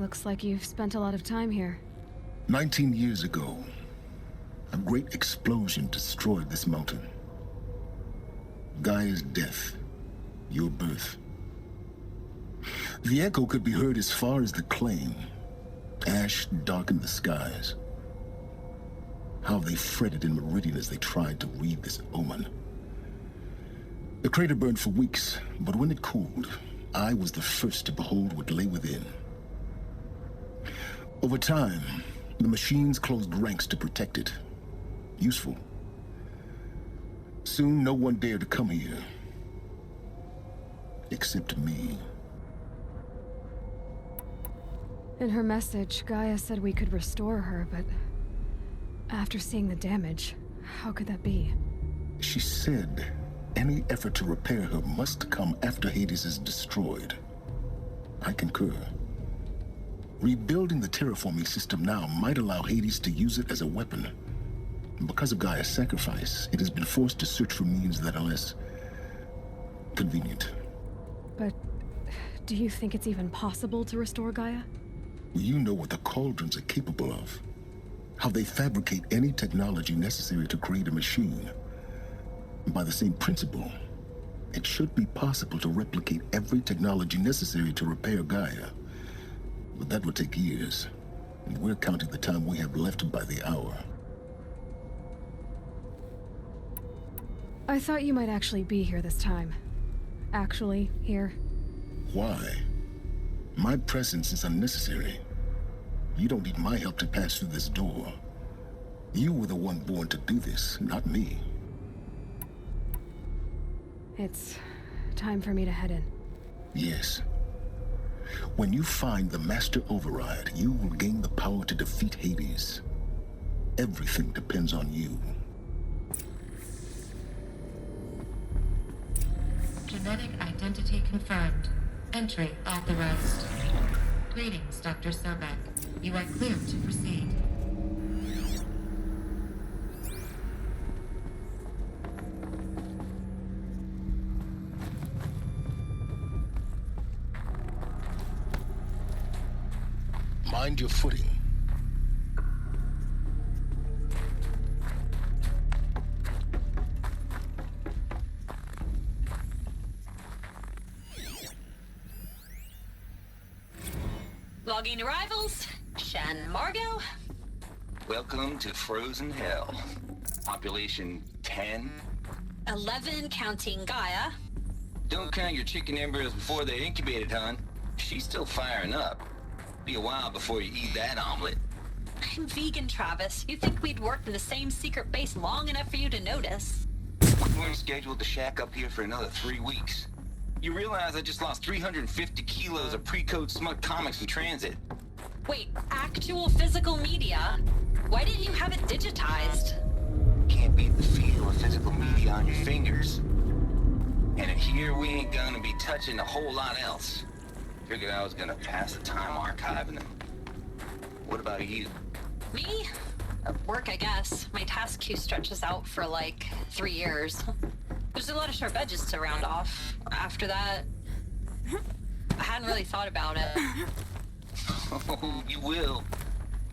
Looks like you've spent a lot of time here. 19 years ago, a great explosion destroyed this mountain. Gaia's death, your birth. The echo could be heard as far as the claim. Ash darkened the skies. How they fretted in Meridian as they tried to read this omen. The crater burned for weeks, but when it cooled, I was the first to behold what lay within. Over time, the machines closed ranks to protect it. Useful. Soon, no one dared to come here. Except me. In her message, Gaia said we could restore her, but after seeing the damage, how could that be? She said any effort to repair her must come after Hades is destroyed. I concur. Rebuilding the terraforming system now might allow Hades to use it as a weapon. Because of Gaia's sacrifice, it has been forced to search for means that are less convenient. But do you think it's even possible to restore Gaia? You know what the Cauldrons are capable of. How they fabricate any technology necessary to create a machine. By the same principle, it should be possible to replicate every technology necessary to repair Gaia. But that would take years, and we're counting the time we have left by the hour. I thought you might actually be here this time. Actually, here. Why? My presence is unnecessary. You don't need my help to pass through this door. You were the one born to do this, not me. It's time for me to head in. Yes. When you find the Master Override, you will gain the power to defeat Hades. Everything depends on you. Genetic identity confirmed. Entry authorized. Greetings, Dr. Sobek. You are cleared to proceed. Mind your footing. Logging arrivals. Shen Margot. Welcome to Frozen Hell. Population 10. 11 counting Gaia. Don't count your chicken embryos before they're incubated, hon. She's still firing up. Be a while before you eat that omelet. I'm vegan, Travis. You think we'd worked in the same secret base long enough for you to notice? We're scheduled to shack up here for another 3 weeks. You realize I just lost 350 kilos of pre-code smut comics in transit. Wait, actual physical media? Why didn't you have it digitized? Can't beat the feel of physical media on your fingers. And in here, we ain't gonna be touching a whole lot else. Figured I was gonna pass the time archiving them. What about you? Me? Work, I guess. My task queue stretches out for like 3 years. There's a lot of sharp edges to round off. After that, I hadn't really thought about it. Oh, you will.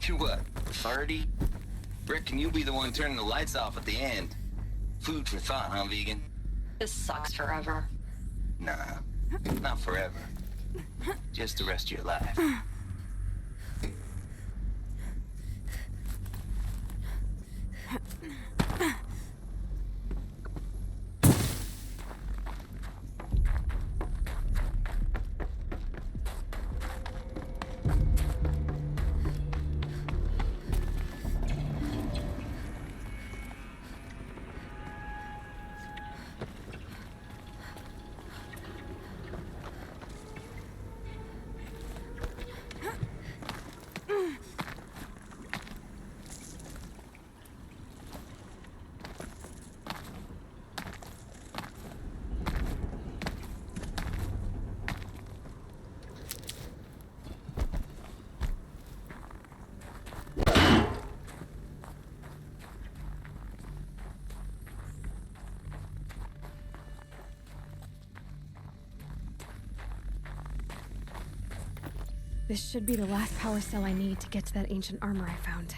You're what, 30? Reckon you'll be the one turning the lights off at the end. Food for thought, huh, vegan? This sucks forever. Nah, not forever. Just the rest of your life. This should be the last power cell I need to get to that ancient armor I found.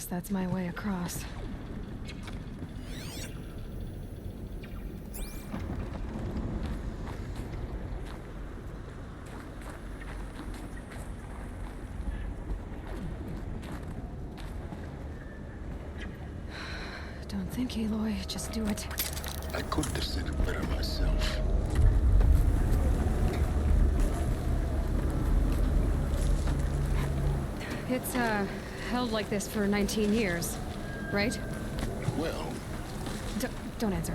That's my way across. Don't think, Aloy. Just do it. I could have said it better myself. It's, held like this for 19 years, right? Well, Don't answer.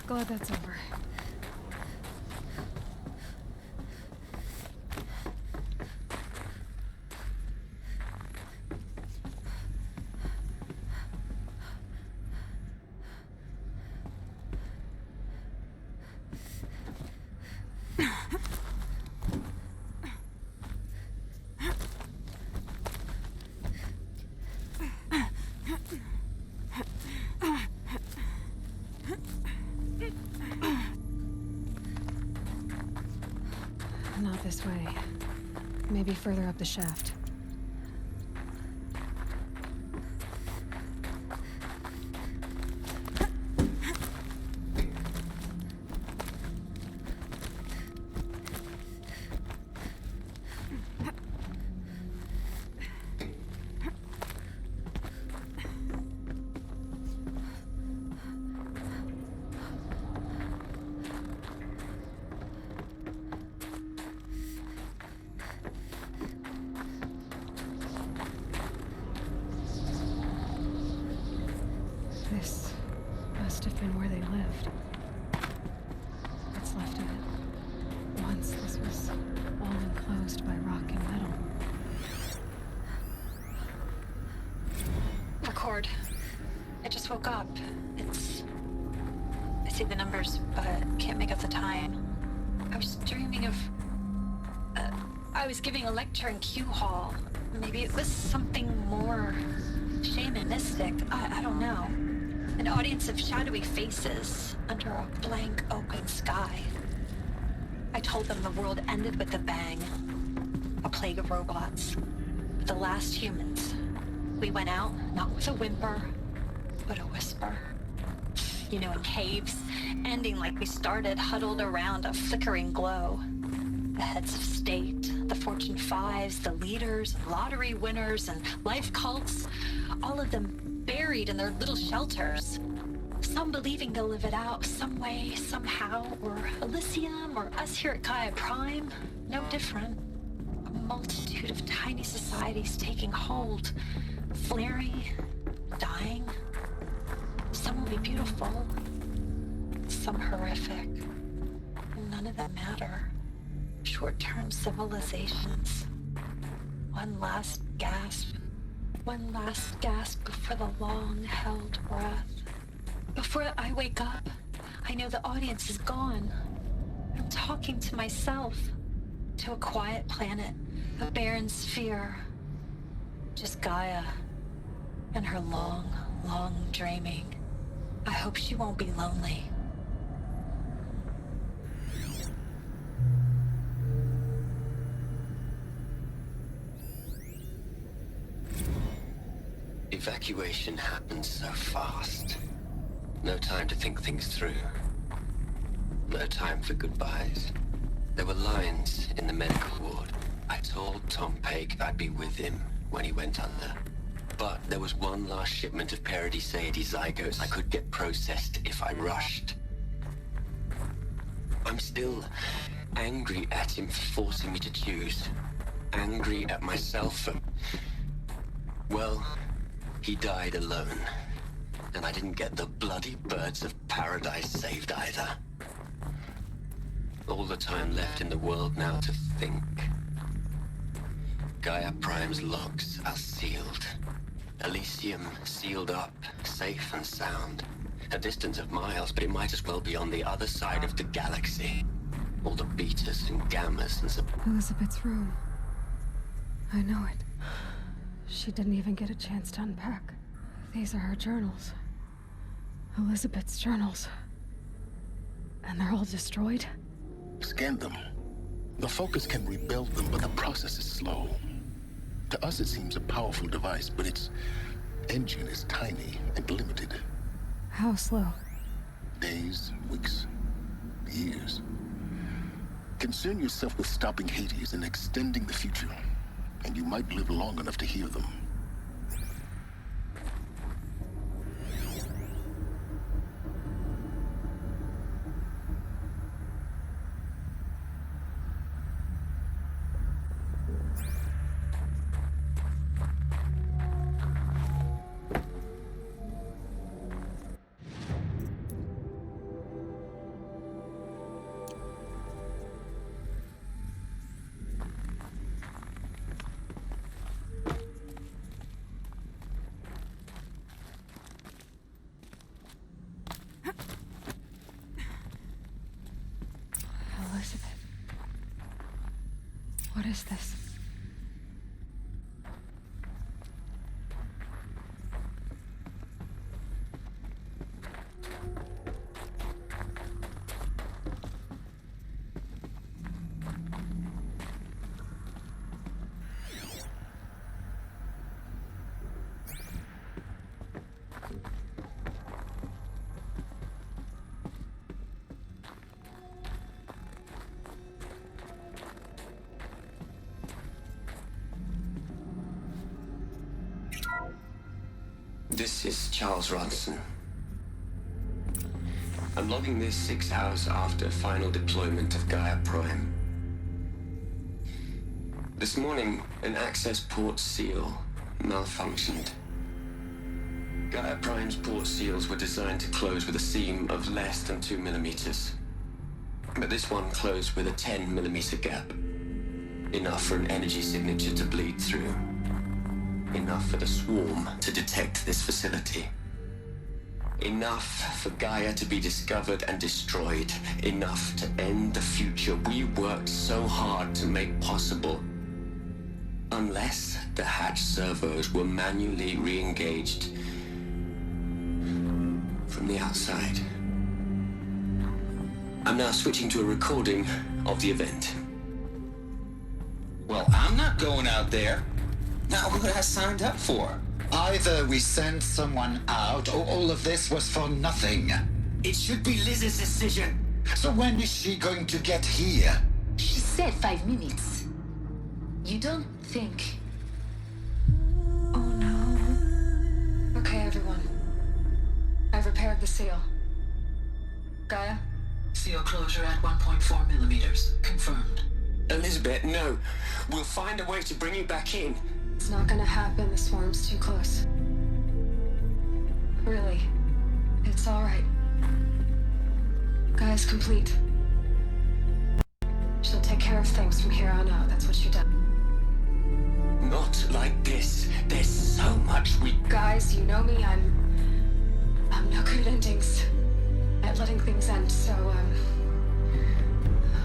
Glad that's over. Not this way. Maybe further up the shaft. This must have been where they lived. What's left of it. Once this was all enclosed by rock and metal. Record. I just woke up. I see the numbers, but can't make out the time. I was dreaming of... I was giving a lecture in Q Hall. Maybe it was something more shamanistic. I don't know. An audience of shadowy faces under a blank open sky. I told them the world ended with a bang. A plague of robots. The last humans. We went out, not with a whimper, but a whisper. You know, in caves, ending like we started, huddled around a flickering glow. The heads of state, the Fortune 5s, the leaders, lottery winners, and life cults, all of them buried in their little shelters. Some believing they'll live it out some way, somehow, or Elysium, or us here at Gaia Prime, no different. A multitude of tiny societies taking hold, flaring, dying. Some will be beautiful, some horrific. None of them matter. Short-term civilizations. One last gasp. One last gasp before the long-held breath. Before I wake up, I know the audience is gone. I'm talking to myself. To a quiet planet, a barren sphere. Just Gaia. And her long, long dreaming. I hope she won't be lonely. Evacuation happened so fast. No time to think things through. No time for goodbyes. There were lines in the medical ward. I told Tom Paik I'd be with him when he went under. But there was one last shipment of Paradiseidae zygotes I could get processed if I rushed. I'm still angry at him for forcing me to choose. Angry at myself for... Well, he died alone. And I didn't get the bloody birds of paradise saved either. All the time left in the world now to think. Gaia Prime's logs are sealed. Elysium sealed up, safe and sound. A distance of miles, but it might as well be on the other side of the galaxy. All the betas and gammas and Elizabeth's room. I know it. She didn't even get a chance to unpack. These are her journals. Elizabeth's journals. And they're all destroyed? Scan them. The Focus can rebuild them, but the process is slow. To us, it seems a powerful device, but its engine is tiny and limited. How slow? Days, weeks, years. Concern yourself with stopping Hades and extending the future, and you might live long enough to hear them. Elizabeth. What is this? This is Charles Ronson. I'm logging this 6 hours after final deployment of Gaia Prime. This morning, an access port seal malfunctioned. Gaia Prime's port seals were designed to close with a seam of less than 2 millimeters. But this one closed with a 10 millimeter gap. Enough for an energy signature to bleed through. Enough for the swarm to detect this facility. Enough for Gaia to be discovered and destroyed. Enough to end the future we worked so hard to make possible. Unless the hatch servos were manually re-engaged from the outside. I'm now switching to a recording of the event. Well, I'm not going out there. Not what I signed up for. Either we send someone out, or all of this was for nothing. It should be Liz's decision. So when is she going to get here? She said 5 minutes. You don't think... Oh no. Okay, everyone. I've repaired the seal. Gaia? Seal closure at 1.4 millimeters. Confirmed. Elizabeth, no. We'll find a way to bring you back in. It's not gonna happen. The swarm's too close. Really. It's all right. Gaia's complete. She'll take care of things from here on out. That's what she does. Not like this. There's so much we... Guys, you know me. I'm no good endings. At bad letting things end, so,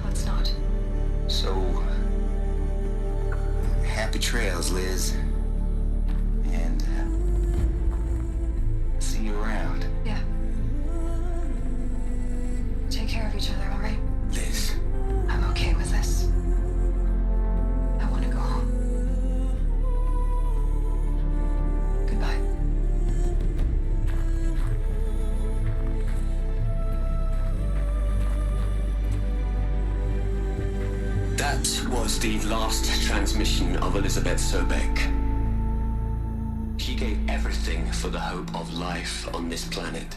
let's not. So, happy trails, Liz. And see you around. Yeah. Take care of each other, all right? Liz. I'm okay with this. I want to go home. Goodbye. That was the last transmission of Elizabeth Sobek. She gave everything for the hope of life on this planet.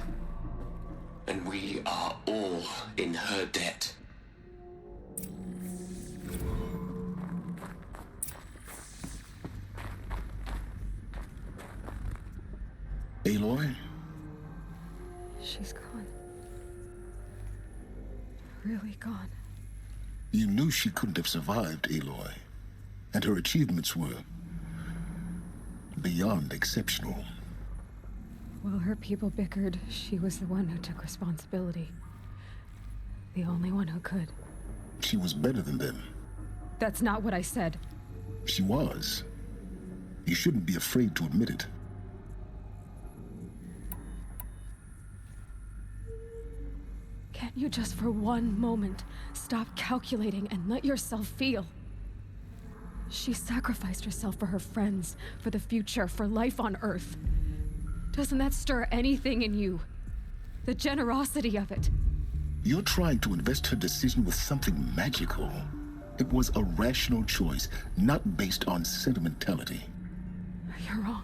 And we are all in her debt. Aloy? She's gone. Really gone. You knew she couldn't have survived, Aloy. And her achievements were beyond exceptional. While her people bickered, she was the one who took responsibility. The only one who could. She was better than them. That's not what I said. She was. You shouldn't be afraid to admit it. Can't you just for one moment stop calculating and let yourself feel? She sacrificed herself for her friends, for the future, for life on Earth. Doesn't that stir anything in you? The generosity of it. You're trying to invest her decision with something magical. It was a rational choice, not based on sentimentality. You're wrong.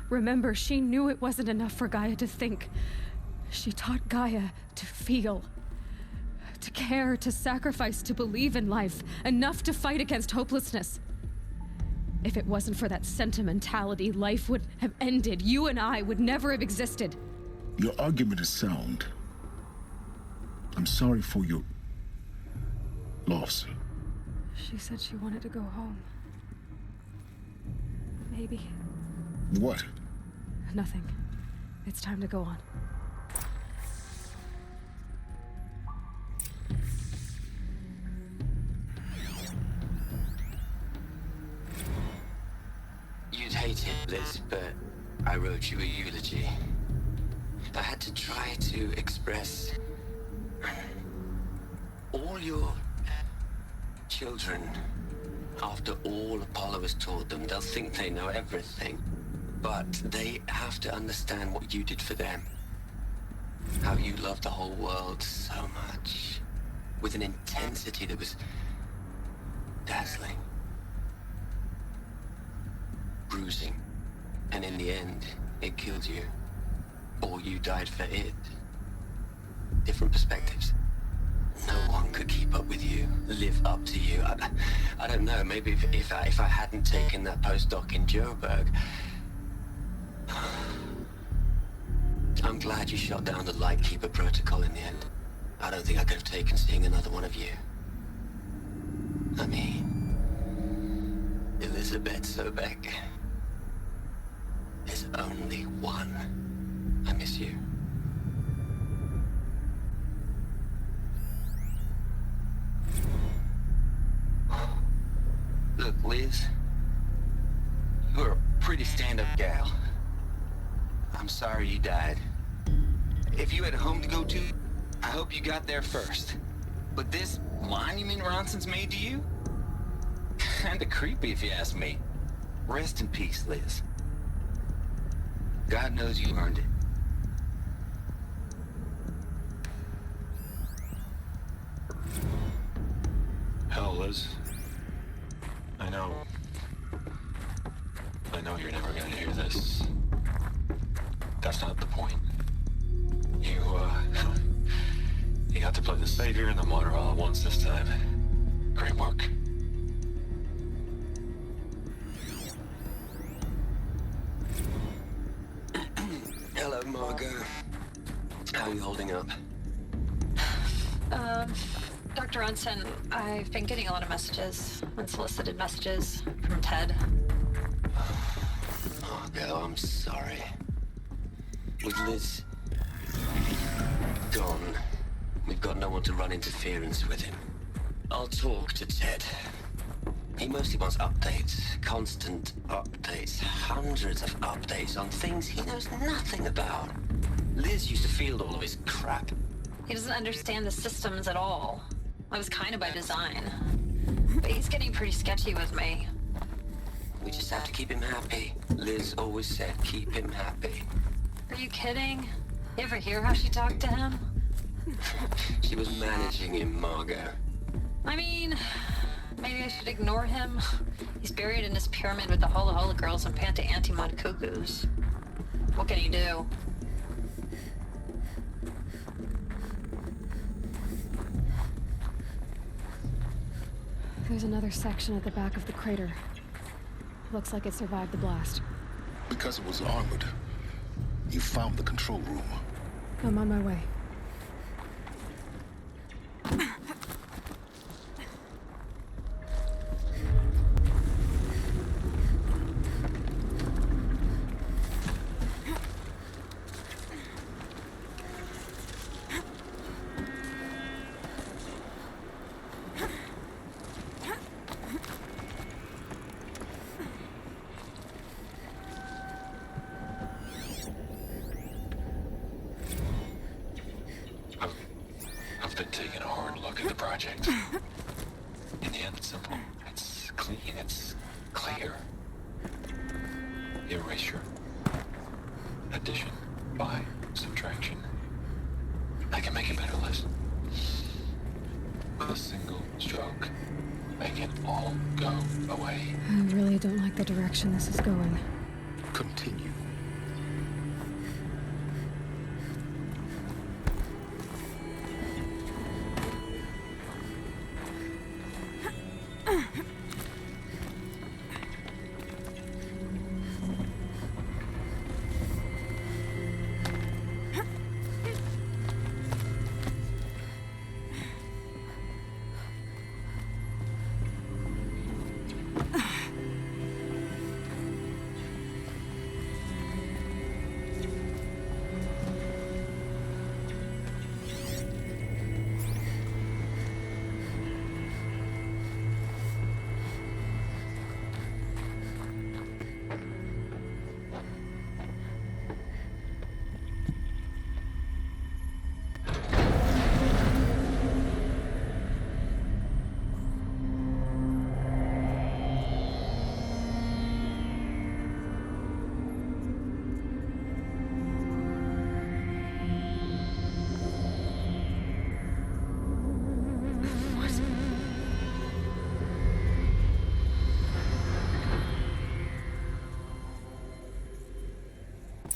Remember, she knew it wasn't enough for Gaia to think. She taught Gaia to feel. To care, to sacrifice, to believe in life. Enough to fight against hopelessness. If it wasn't for that sentimentality, life would have ended. You and I would never have existed. Your argument is sound. I'm sorry for your loss. She said she wanted to go home. Maybe. What? Nothing. It's time to go on. You'd hate it, Liz, but I wrote you a eulogy. I had to try to express all your children. After all Apollo has taught them, they'll think they know everything. But they have to understand what you did for them. How you loved the whole world so much. With an intensity that was dazzling. Bruising. And in the end, it killed you. Or you died for it. Different perspectives. No one could keep up with you, live up to you. I don't know, maybe if I hadn't taken that postdoc in Joburg. I'm glad you shot down the Lightkeeper protocol in the end. I don't think I could have taken seeing another one of you. I mean, Elizabeth Sobek. There's only one. I miss you. Look, Liz. You're a pretty stand-up gal. I'm sorry you died. If you had a home to go to, I hope you got there first. But this monument Ronson's made to you? Kinda creepy if you ask me. Rest in peace, Liz. God knows you earned it. Hell, Liz. I know you're never gonna hear this. That's not the point. You got to play the savior and the martyr all at once this time. Great work. Hello, Margot. How are you holding up? Dr. Ronson, I've been getting a lot of messages, unsolicited messages from Ted. Margot, I'm sorry. With Liz... gone, we've got no one to run interference with him. I'll talk to Ted. He mostly wants updates, constant updates, hundreds of updates on things he knows nothing about. Liz used to field all of his crap. He doesn't understand the systems at all. It was kind of by design. But he's getting pretty sketchy with me. We just have to keep him happy. Liz always said, keep him happy. Are you kidding? You ever hear how she talked to him? She was managing him, Margot. I mean, maybe I should ignore him. He's buried in his pyramid with the Holla Holla girls and Panta Antimod cuckoos. What can he do? There's another section at the back of the crater. Looks like it survived the blast. Because it was armored, you found the control room. I'm on my way. I've been taking a hard look at the project. In the end, it's simple. It's clean. It's clear. Erasure. Addition. By. Subtraction. I can make a better list. With a single stroke. Make it all go away. I really don't like the direction this is going. Continue.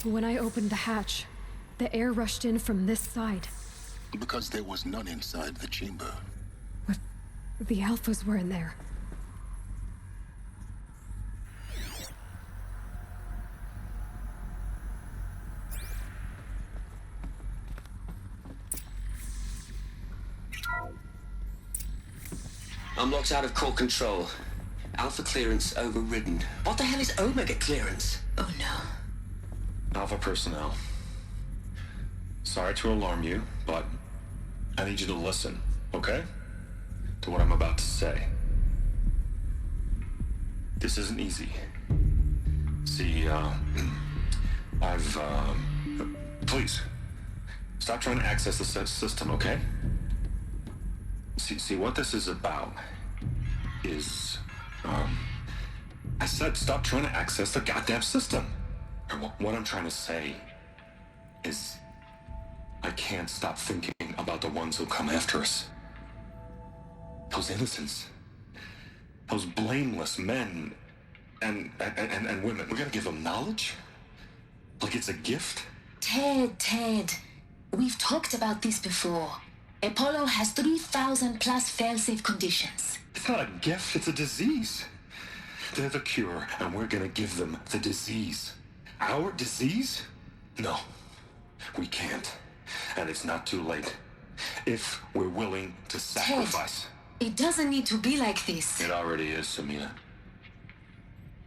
When I opened the hatch, the air rushed in from this side. Because there was none inside the chamber. But the alphas were in there. I'm locked out of core control. Alpha clearance overridden. What the hell is Omega clearance? Oh no. Alpha personnel. Sorry to alarm you, but I need you to listen, okay? To what I'm about to say. This isn't easy. See, please, stop trying to access the system, okay? See, what this is about is, I said stop trying to access the goddamn system. What I'm trying to say is I can't stop thinking about the ones who come after us. Those innocents. Those blameless men and women. We're gonna give them knowledge? Like it's a gift? Ted. We've talked about this before. Apollo has 3,000 plus fail-safe conditions. It's not a gift, it's a disease. They're the cure, and we're gonna give them the disease. Our disease? No, we can't. And it's not too late. If we're willing to sacrifice. Ted, it doesn't need to be like this. It already is, Samina.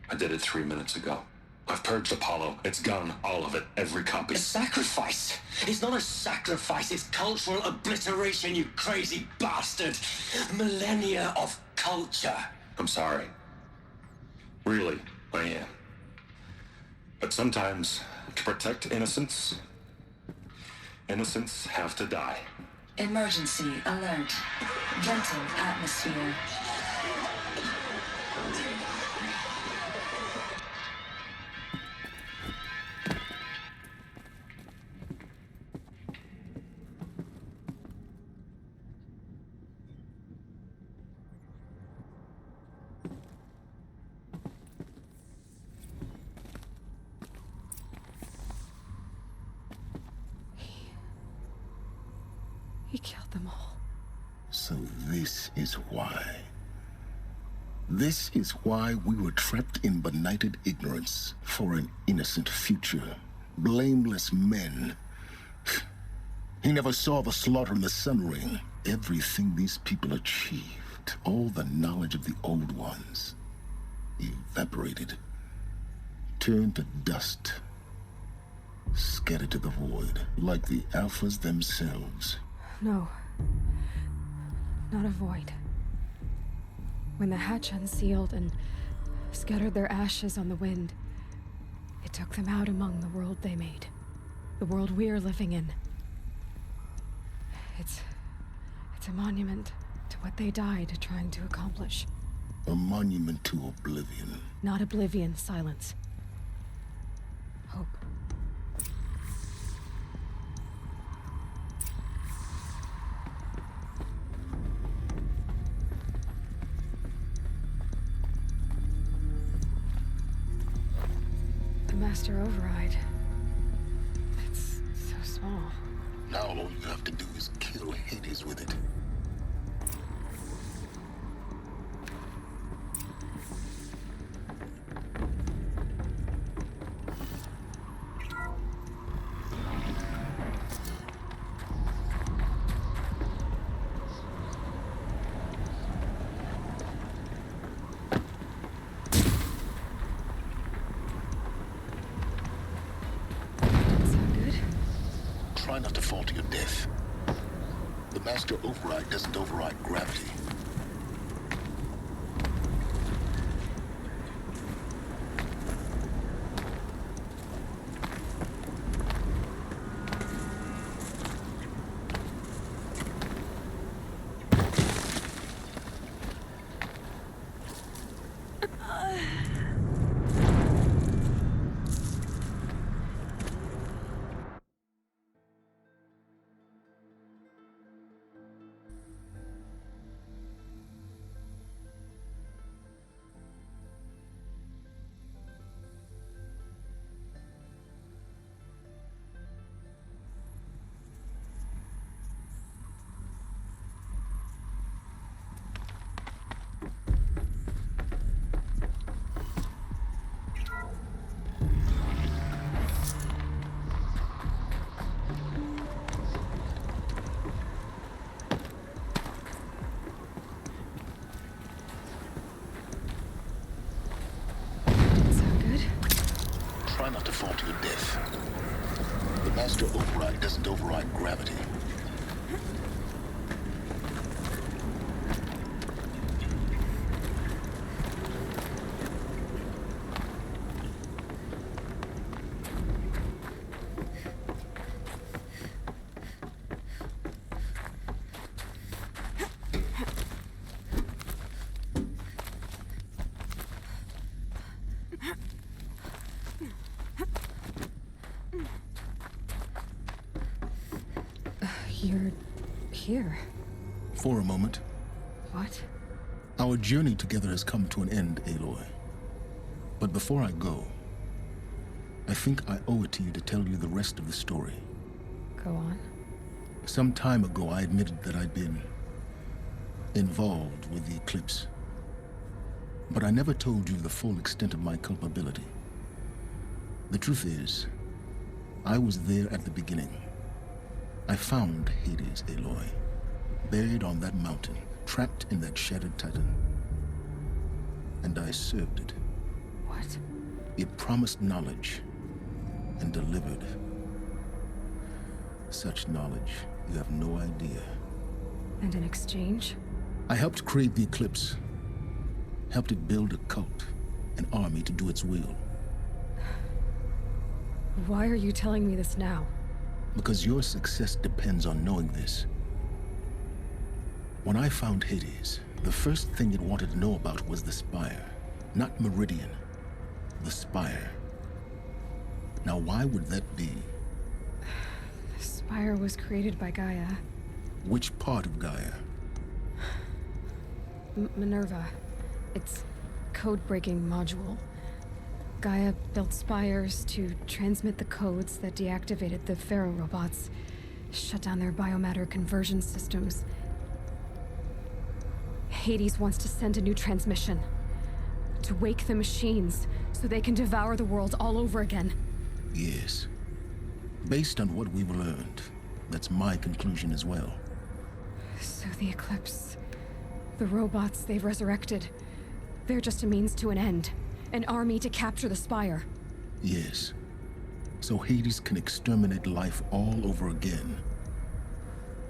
I did it 3 minutes ago. I've purged Apollo. It's gone, all of it, every copy. A sacrifice? It's not a sacrifice, it's cultural obliteration, you crazy bastard! Millennia of culture. I'm sorry. Really, I am. But sometimes, to protect innocence, innocents have to die. Emergency alert. Venting atmosphere. He killed them all. So this is why. This is why we were trapped in benighted ignorance for an innocent future. Blameless men. He never saw the slaughter in the Sun Ring. Everything these people achieved, all the knowledge of the old ones, evaporated, turned to dust, scattered to the void, like the Alphas themselves. No. Not a void. When the hatch unsealed and scattered their ashes on the wind, it took them out among the world they made. The world we're living in. It's a monument to what they died trying to accomplish. A monument to oblivion. Not oblivion, silence. Hope. The Master Override. It's so small. Now all you have to do is kill Hades with it. Try not to fall to your death. The Master Override doesn't override gravity. Try not to fall to your death. The Master Override doesn't override gravity. You're here. For a moment. What? Our journey together has come to an end, Aloy. But before I go, I think I owe it to you to tell you the rest of the story. Go on. Some time ago, I admitted that I'd been involved with the eclipse. But I never told you the full extent of my culpability. The truth is, I was there at the beginning. I found Hades, Aloy, buried on that mountain, trapped in that shattered titan. And I served it. What? It promised knowledge and delivered. Such knowledge, you have no idea. And in exchange? I helped create the Eclipse. Helped it build a cult, an army to do its will. Why are you telling me this now? Because your success depends on knowing this. When I found Hades, the first thing it wanted to know about was the Spire. Not Meridian. The Spire. Now why would that be? The Spire was created by Gaia. Which part of Gaia? Minerva. Its code-breaking module. Gaia built spires to transmit the codes that deactivated the Pharaoh robots, shut down their biomatter conversion systems. Hades wants to send a new transmission. To wake the machines, so they can devour the world all over again. Yes. Based on what we've learned, that's my conclusion as well. So the Eclipse, the robots they've resurrected, they're just a means to an end. An army to capture the Spire. Yes. So Hades can exterminate life all over again.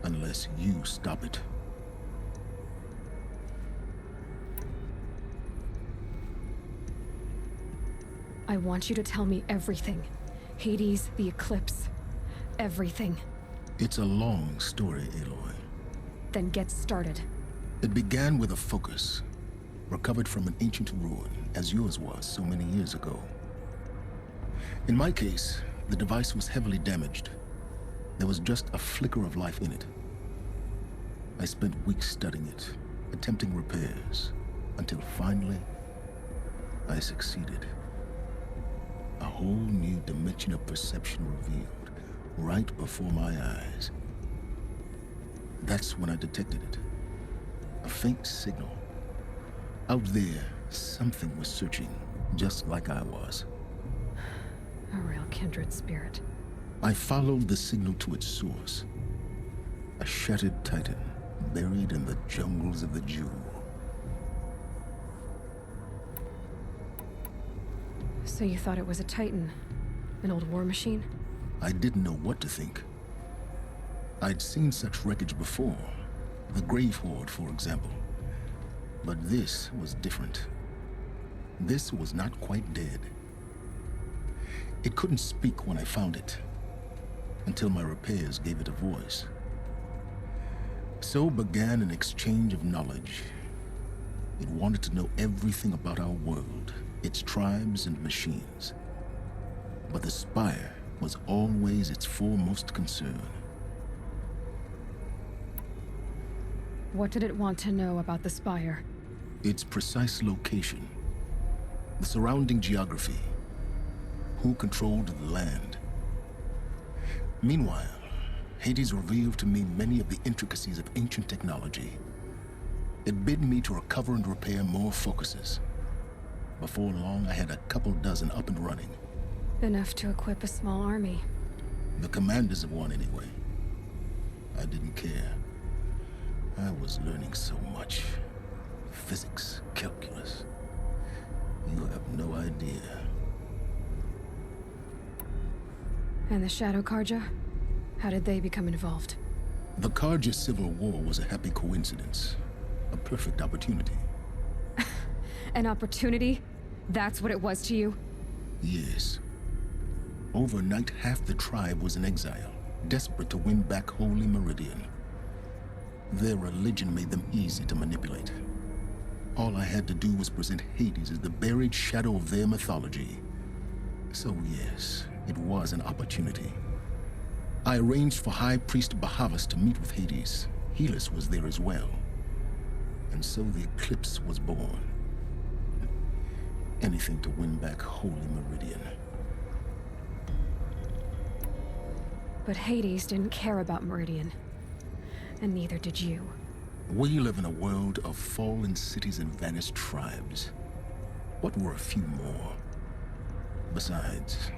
Unless you stop it. I want you to tell me everything. Hades, the Eclipse. Everything. It's a long story, Aloy. Then get started. It began with a focus. Recovered from an ancient ruin, as yours was so many years ago. In my case, the device was heavily damaged. There was just a flicker of life in it. I spent weeks studying it, attempting repairs, until finally, I succeeded. A whole new dimension of perception revealed, right before my eyes. That's when I detected it. A faint signal. Out there, something was searching, just like I was. A real kindred spirit. I followed the signal to its source. A shattered titan, buried in the jungles of the Jewel. So you thought it was a titan? An old war machine? I didn't know what to think. I'd seen such wreckage before. The Grave Horde, for example. But this was different. This was not quite dead. It couldn't speak when I found it, until my repairs gave it a voice. So began an exchange of knowledge. It wanted to know everything about our world, its tribes and machines. But the Spire was always its foremost concern. What did it want to know about the Spire? Its precise location, the surrounding geography, who controlled the land. Meanwhile, Hades revealed to me many of the intricacies of ancient technology. It bid me to recover and repair more focuses. Before long, I had a couple dozen up and running. Enough to equip a small army. The commanders of one, anyway. I didn't care. I was learning so much. Physics, calculus. You have no idea. And the Shadow Karja? How did they become involved? The Karja Civil War was a happy coincidence. A perfect opportunity. An opportunity? That's what it was to you? Yes. Overnight, half the tribe was in exile, desperate to win back Holy Meridian. Their religion made them easy to manipulate. All I had to do was present Hades as the buried shadow of their mythology. So yes, it was an opportunity. I arranged for High Priest Bahavas to meet with Hades. Helis was there as well. And so the Eclipse was born. Anything to win back Holy Meridian. But Hades didn't care about Meridian. And neither did you. We live in a world of fallen cities and vanished tribes. What were a few more? Besides,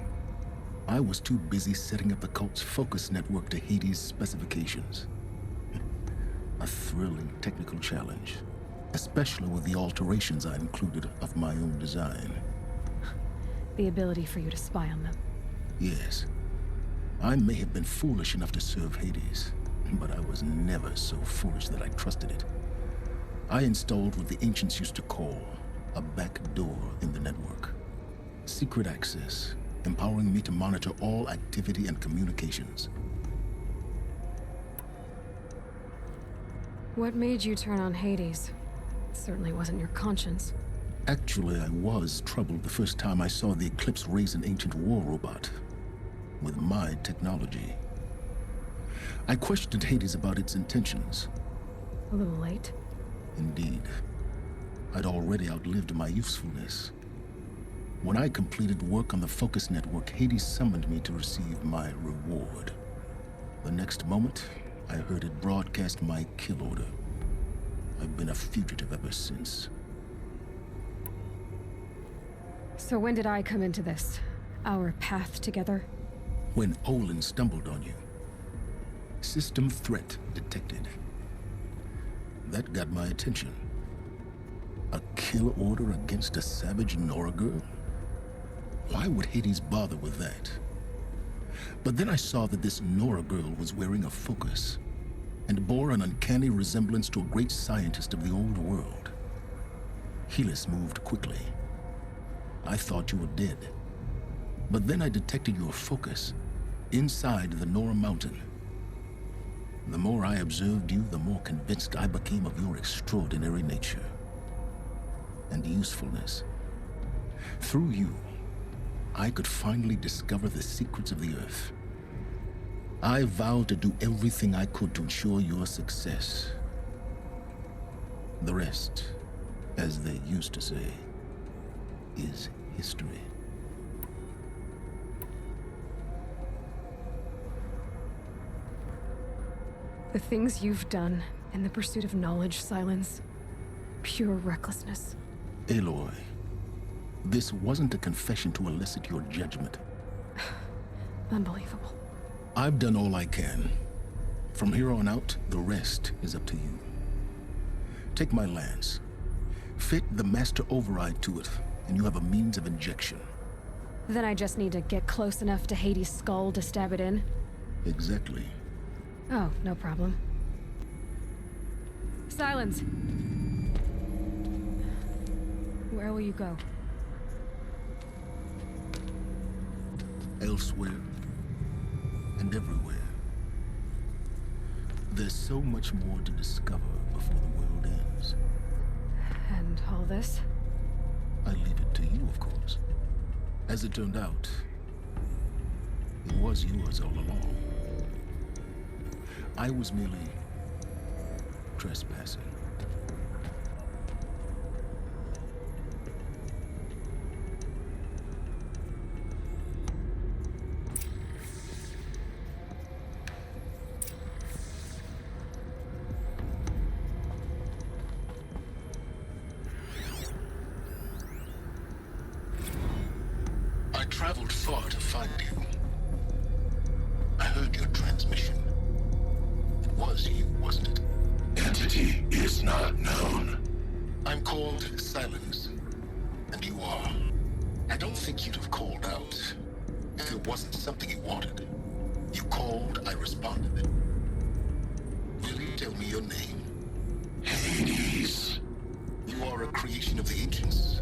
I was too busy setting up the cult's focus network to Hades' specifications. A thrilling technical challenge, especially with the alterations I included of my own design. The ability for you to spy on them. Yes. I may have been foolish enough to serve Hades, but I was never so foolish that I trusted it. I installed what the ancients used to call a back door in the network. Secret access, empowering me to monitor all activity and communications. What made you turn on Hades? It certainly wasn't your conscience. Actually, I was troubled the first time I saw the Eclipse raise an ancient war robot with my technology. I questioned Hades about its intentions. A little late? Indeed. I'd already outlived my usefulness. When I completed work on the Focus Network, Hades summoned me to receive my reward. The next moment, I heard it broadcast my kill order. I've been a fugitive ever since. So when did I come into this? Our path together? When Olin stumbled on you. System threat detected. That got my attention. A kill order against a savage Nora girl? Why would Hades bother with that? But then I saw that this Nora girl was wearing a focus and bore an uncanny resemblance to a great scientist of the old world. Helis moved quickly. I thought you were dead. But then I detected your focus inside the Nora mountain. The more I observed you, the more convinced I became of your extraordinary nature and usefulness. Through you, I could finally discover the secrets of the Earth. I vowed to do everything I could to ensure your success. The rest, as they used to say, is history. The things you've done in the pursuit of knowledge, Silence. Pure recklessness. Aloy, this wasn't a confession to elicit your judgment. Unbelievable. I've done all I can. From here on out, the rest is up to you. Take my lance. Fit the master override to it, and you have a means of injection. Then I just need to get close enough to Hades' skull to stab it in? Exactly. Oh, no problem. Silence! Where will you go? Elsewhere. And everywhere. There's so much more to discover before the world ends. And all this? I leave it to you, of course. As it turned out, it was yours all along. I was merely trespassing. I traveled far to find you. I heard your transmission. It was you, wasn't it? Entity is not known. I'm called Silence, and you are. I don't think you'd have called out if it wasn't something you wanted. You called, I responded. Will you tell me your name? Hades. You are a creation of the ancients.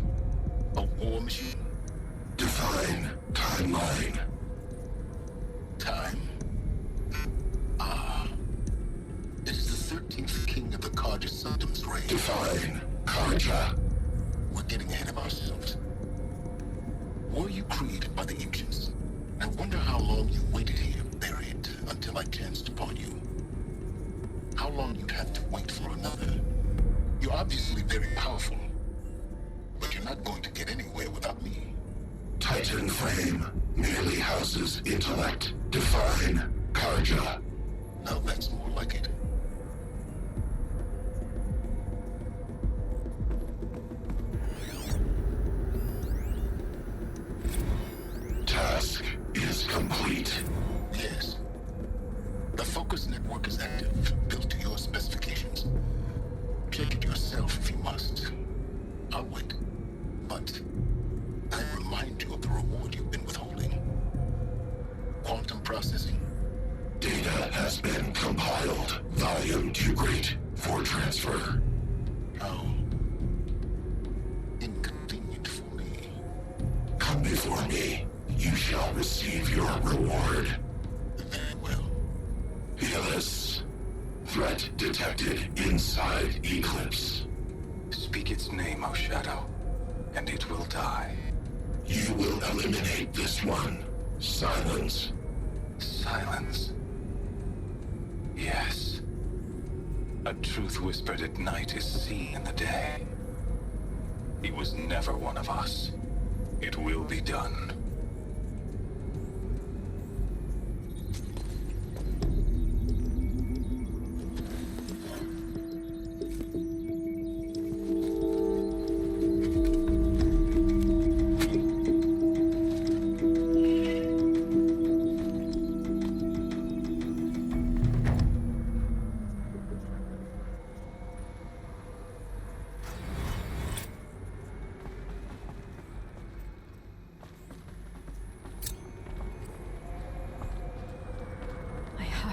A war machine. Define timeline. Time? Ah. It is the 13th king of the Carja Sanctum's reign. Define Carja. We're getting ahead of ourselves. Were you created by the ancients? I wonder how long you waited here, buried, until I chanced upon you. How long you'd have to wait for another. You're obviously very powerful, but you're not going to get anywhere without me. Titan frame merely houses intellect. Define Carja. Now that's more like it. Task is complete. Yes. The Focus Network is active, built to your specifications. Check it yourself if you must. I'll wait. But I remind you of the reward. Processing. Data has been compiled. Volume too great for transfer. How inconvenient for me. Come before me. You shall receive your reward. Very well. Healus. Threat detected inside Eclipse. Speak its name, O Shadow, and it will die. You will eliminate this one. Silence. Silence. Yes. A truth whispered at night is seen in the day. He was never one of us. It will be done.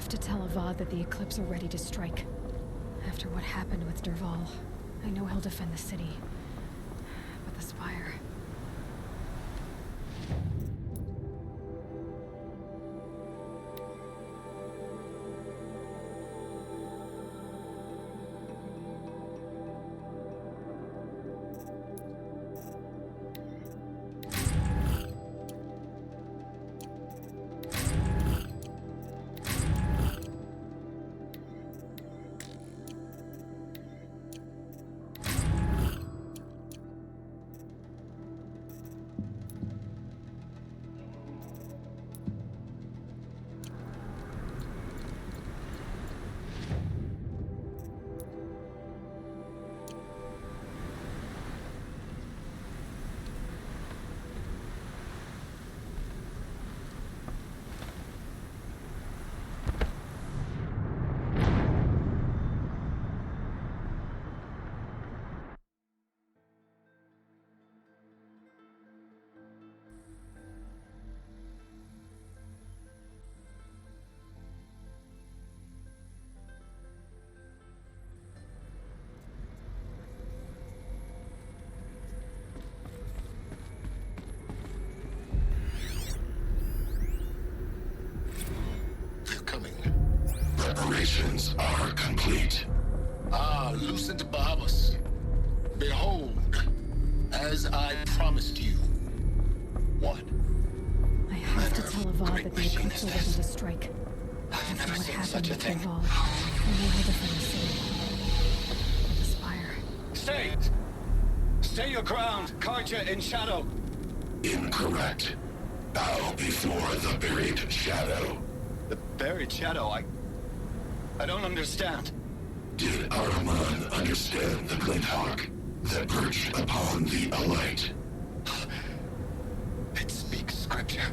To tell Avad that the Eclipse are ready to strike. After what happened with Derval, I know he'll defend the city. But the Spire... Preparations are complete. Ah, Lucent Barbus. Behold, as I promised you. What? I have to tell Avad that the Eclipse are ready to strike. I've never What seen happened such a with thing. Derval, I know he'll defend the city. The Spire... Stay! Stay your ground, Karja in shadow. Incorrect. Bow before the buried shadow. The buried shadow, I don't understand. Did Ahriman understand the Glinthawk that perched upon the Alight? It speaks scripture.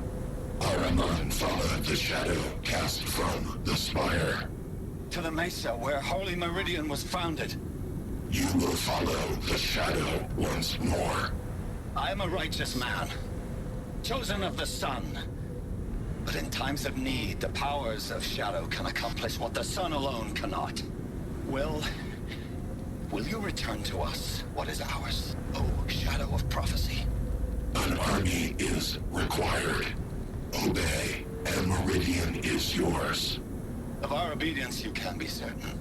Ahriman followed the shadow cast from the spire. To the mesa where Holy Meridian was founded. You will follow the shadow once more. I am a righteous man, chosen of the sun. But in times of need, the powers of shadow can accomplish what the sun alone cannot. Will you return to us what is ours, O shadow of prophecy? An army is required. Obey, and Meridian is yours. Of our obedience you can be certain.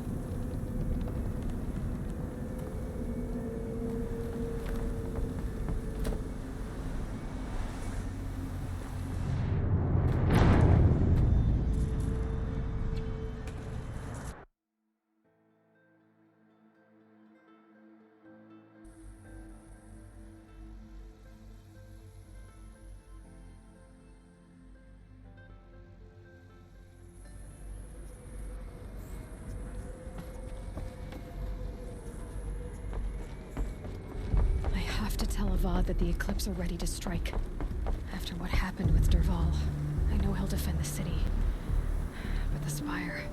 Tell Avad that the Eclipse are ready to strike. After what happened with Derval, I know he'll defend the city. But the Spire...